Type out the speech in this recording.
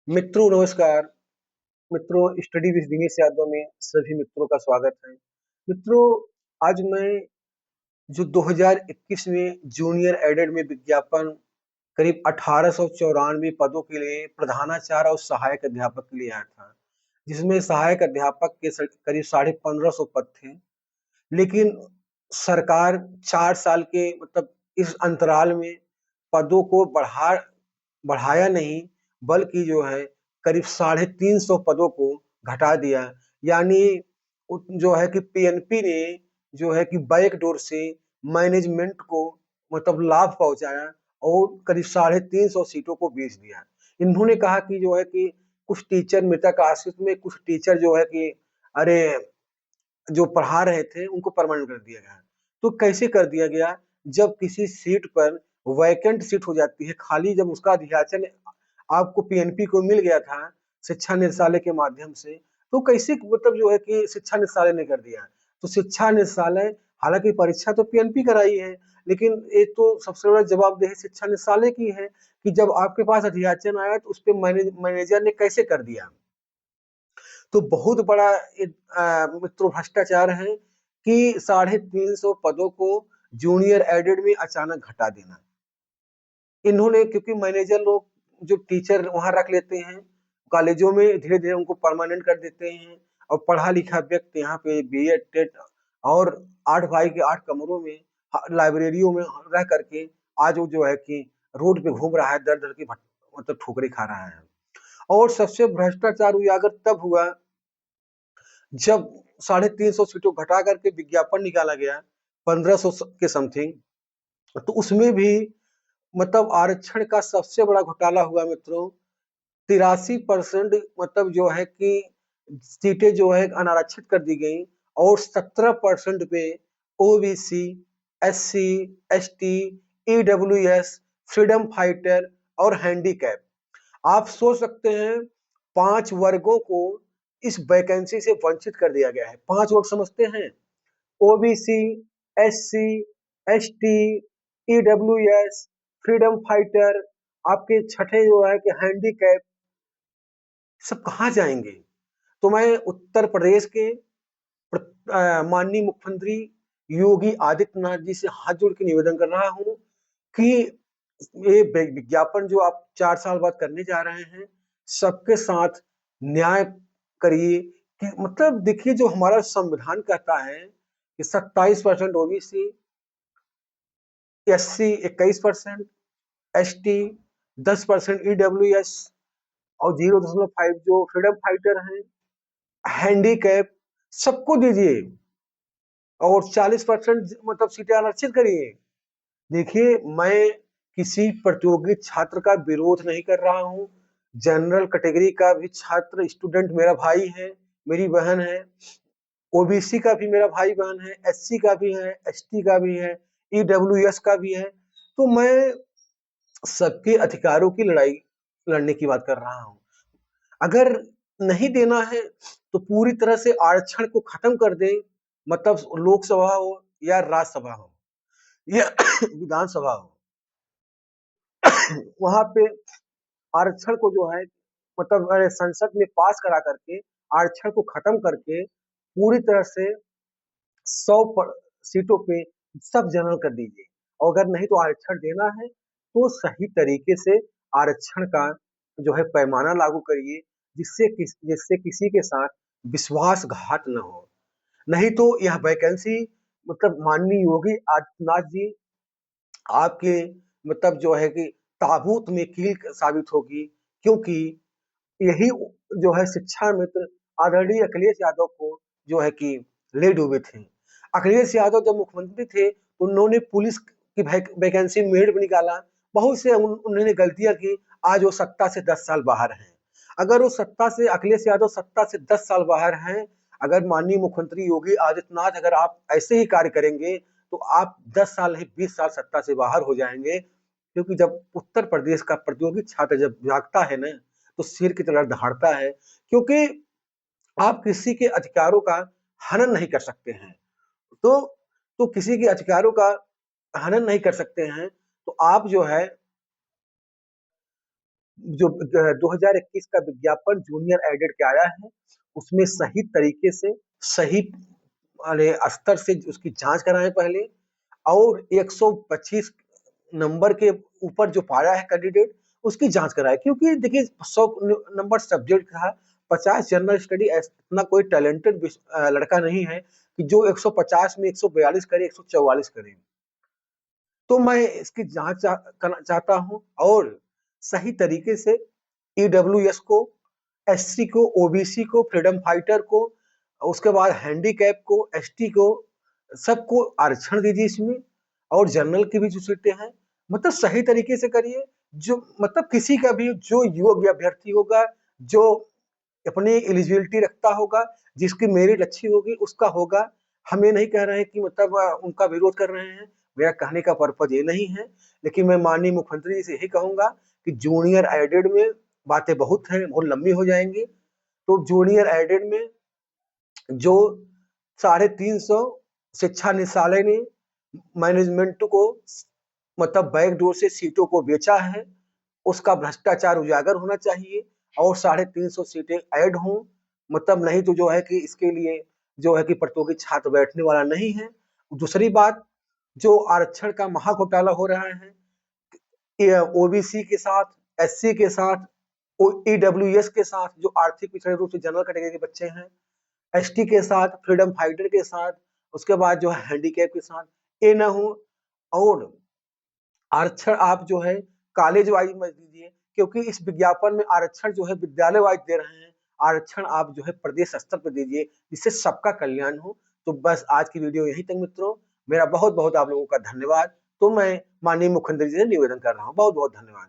मित्रों नमस्कार। मित्रों स्टडी विद दिनेश यादव में सभी मित्रों का स्वागत है। मित्रों आज मैं जो 2021 में जूनियर एडेड में विज्ञापन करीब 1894 पदों के लिए प्रधानाचार्य और सहायक अध्यापक के लिए आया था, जिसमें सहायक अध्यापक के करीब 1550 पद थे। लेकिन सरकार 4 साल के इस अंतराल में पदों को बढ़ाया नहीं, बल्कि जो है करीब 350 पदों को घटा दिया। यानी जो है कि पीएनपी ने जो है कि बैकडोर से मैनेजमेंट को लाभ पहुंचाया और करीब 350 सीटों को बेच दिया। इन्होंने कहा कि जो है कि कुछ टीचर मृतक आश्रित में कुछ टीचर जो है कि अरे जो पढ़ा रहे थे उनको परमानेंट कर दिया गया। तो कैसे कर दिया गया? जब किसी सीट पर वैकेंट सीट हो जाती है खाली, जब उसका अधियाचन आपको पीएनपी को मिल गया था शिक्षा निदेशालय के माध्यम से, तो कैसे जो है कि शिक्षा निदेशालय ने कर दिया। तो शिक्षा निदेशालय हालांकि परीक्षा तो पीएनपी कराई है, लेकिन एक तो सबसे बड़ा जवाबदेही शिक्षा निदेशालय की है कि जब आपके पास अधियाचन आया तो उस पर मैनेजर ने कैसे कर दिया। तो बहुत बड़ा मित्रों भ्रष्टाचार है कि 350 पदों को जूनियर एडेड में अचानक घटा देना। इन्होंने क्योंकि मैनेजर लोग जो टीचर वहां रख लेते हैं कॉलेजों में, धीरे धीरे उनको परमानेंट कर देते हैं और पढ़ा लिखा व्यक्ति यहाँ पे बीएड टेट और 8 बाई के 8 कमरों में लाइब्रेरियों में रह करके आज वो जो है कि रोड पे घूम रहा है, दर दर की ठोकरें खा रहा है। और सबसे भ्रष्टाचार उजागर तब हुआ जब 350 सीटों घटा करके विज्ञापन निकाला गया 1500 के समथिंग। तो उसमें भी आरक्षण का सबसे बड़ा घोटाला हुआ मित्रों। 83% जो है कि सीटें जो है अनारक्षित कर दी गई और 17% पे OBC, SC, ST, EWS, freedom fighter और हैंडीकैप, आप सोच सकते हैं 5 वर्गों को इस वैकेंसी से वंचित कर दिया गया है। 5 वर्ग समझते हैं? OBC, SC, ST, EWS, freedom fighter, आपके छठे जो है कि हैंडीकैप, सब कहाँ जाएंगे? तो मैं उत्तर प्रदेश के माननीय मुख्यमंत्री योगी आदित्यनाथ जी से हाथ जोड़ के निवेदन कर रहा हूं कि ये विज्ञापन जो आप 4 साल बाद करने जा रहे हैं, सबके साथ न्याय करिए। कि देखिए, जो हमारा संविधान कहता है कि 27% ओबीसी, एससी 21%, एसटी 10%, ईडब्ल्यूएस और 0.5 जो फ्रीडम फाइटर हैं, हैंडीकैप, सबको दीजिए और 40% सीटें आरक्षित करिए। देखिए, मैं किसी प्रतियोगी छात्र का विरोध नहीं कर रहा हूँ। जनरल कैटेगरी का भी छात्र स्टूडेंट मेरा भाई है, मेरी बहन है। ओबीसी का भी मेरा भाई बहन है, एससी का भी है, एसटी का भी है, ईडब्ल्यूएस का भी है। तो मैं सबके अधिकारों की लड़ाई लड़ने की बात कर रहा हूँ। अगर नहीं देना है तो पूरी तरह से आरक्षण को खत्म कर दे, लोकसभा हो या राज्यसभा हो या विधानसभा हो, वहां पे आरक्षण को जो है संसद में पास करा करके आरक्षण को खत्म करके पूरी तरह से 100 सीटों पे सब जनरल कर दीजिए। और अगर नहीं तो आरक्षण देना है तो सही तरीके से आरक्षण का जो है पैमाना लागू करिए, जिससे किसी के साथ विश्वासघात न हो। नहीं तो यह वैकेंसी माननीय योगी आदित्यनाथ जी आपके जो है कि ताबूत में कील साबित होगी, क्योंकि यही जो है शिक्षा मित्र आदरणीय अखिलेश यादव को जो है कि ले डूबे थे। अखिलेश यादव जब मुख्यमंत्री थे तो उन्होंने पुलिस की वैकेंसी मेरिट में निकाला। बहुत से उन्होंने गलतियां की, आज वो सत्ता से 10 साल बाहर हैं। अगर वो सत्ता से अखिलेश यादव सत्ता से 10 साल बाहर हैं, अगर माननीय मुख्यमंत्री योगी आदित्यनाथ अगर आप ऐसे ही कार्य करेंगे तो आप 10 साल नहीं 20 साल सत्ता से बाहर हो जाएंगे। क्योंकि जब उत्तर प्रदेश का प्रतियोगी छात्र जब जागता है ना, तो सिर की तरह दहाड़ता है। क्योंकि आप किसी के अधिकारों का हनन नहीं कर सकते हैं। तो किसी के अधिकारों का हनन नहीं कर सकते हैं, तो आप जो है जो 2021 का विज्ञापन जूनियर एडेड के आया है, उसमें सही तरीके से, सही वाले स्तर से उसकी जांच कराएं पहले, और 125 नंबर के ऊपर जो पाया है कैंडिडेट, उसकी जांच कराए। क्योंकि देखिए 100 नंबर सब्जेक्ट था, 50 जनरल स्टडी, इतना कोई टैलेंटेड लड़का नहीं है कि जो 150 में 142 करे, 144 करे। तो मैं इसकी जांच करना चाहता हूं, और सही तरीके से ईडब्ल्यूएस को, एससी को, ओबीसी को, फ्रीडम फाइटर को, उसके बाद हैंडीकैप को, एसटी को, सबको आरक्षण दीजिए इसमें। और जनरल की भी जो सीटें हैं, मतलब सही तरीके से करिए। जो मतलब किसी का भी जो योग्य अभ्यर्थी होगा, जो अपनी एलिजिबिलिटी रखता होगा, जिसकी मेरिट अच्छी होगी, उसका होगा। हम ये नहीं कह रहे हैं कि मतलब उनका विरोध कर रहे हैं, मेरा कहने का पर्पज ये नहीं है। लेकिन मैं माननीय मुख्यमंत्री जी से यही कहूंगा कि जूनियर एडेड में बातें बहुत हैं, बहुत लंबी हो जाएंगी। तो जूनियर एडेड में जो 350 शिक्षा निदेशालय ने मैनेजमेंट को मतलब बैकडोर से सीटों को बेचा है, उसका भ्रष्टाचार उजागर होना चाहिए, और 350 सीटें ऐड हों। मतलब नहीं तो जो है कि इसके लिए जो है कि प्रतियोगी छात्र बैठने वाला नहीं है। दूसरी बात, जो आरक्षण का महा घोटाला हो रहा है, ओबीसी के साथ, एससी के साथ, ईडब्ल्यूएस के साथ, जो आर्थिक पिछड़े रूप से जनरल कैटेगरी के बच्चे हैं, एसटी के साथ, फ्रीडम फाइटर के साथ, उसके बाद जो है हैंडीकैप के साथ, ये ना हो। और आरक्षण आप जो है कॉलेज वाइज मत दीजिए, क्योंकि इस विज्ञापन में आरक्षण जो है विद्यालय वाइज दे रहे हैं। आरक्षण आप जो है प्रदेश स्तर पर दीजिए, जिससे सबका कल्याण हो। तो बस आज की वीडियो यहीं तक मित्रों। मेरा बहुत बहुत आप लोगों का धन्यवाद। तो मैं माननीय मुख्यमंत्री जी से निवेदन कर रहा हूँ, बहुत बहुत धन्यवाद।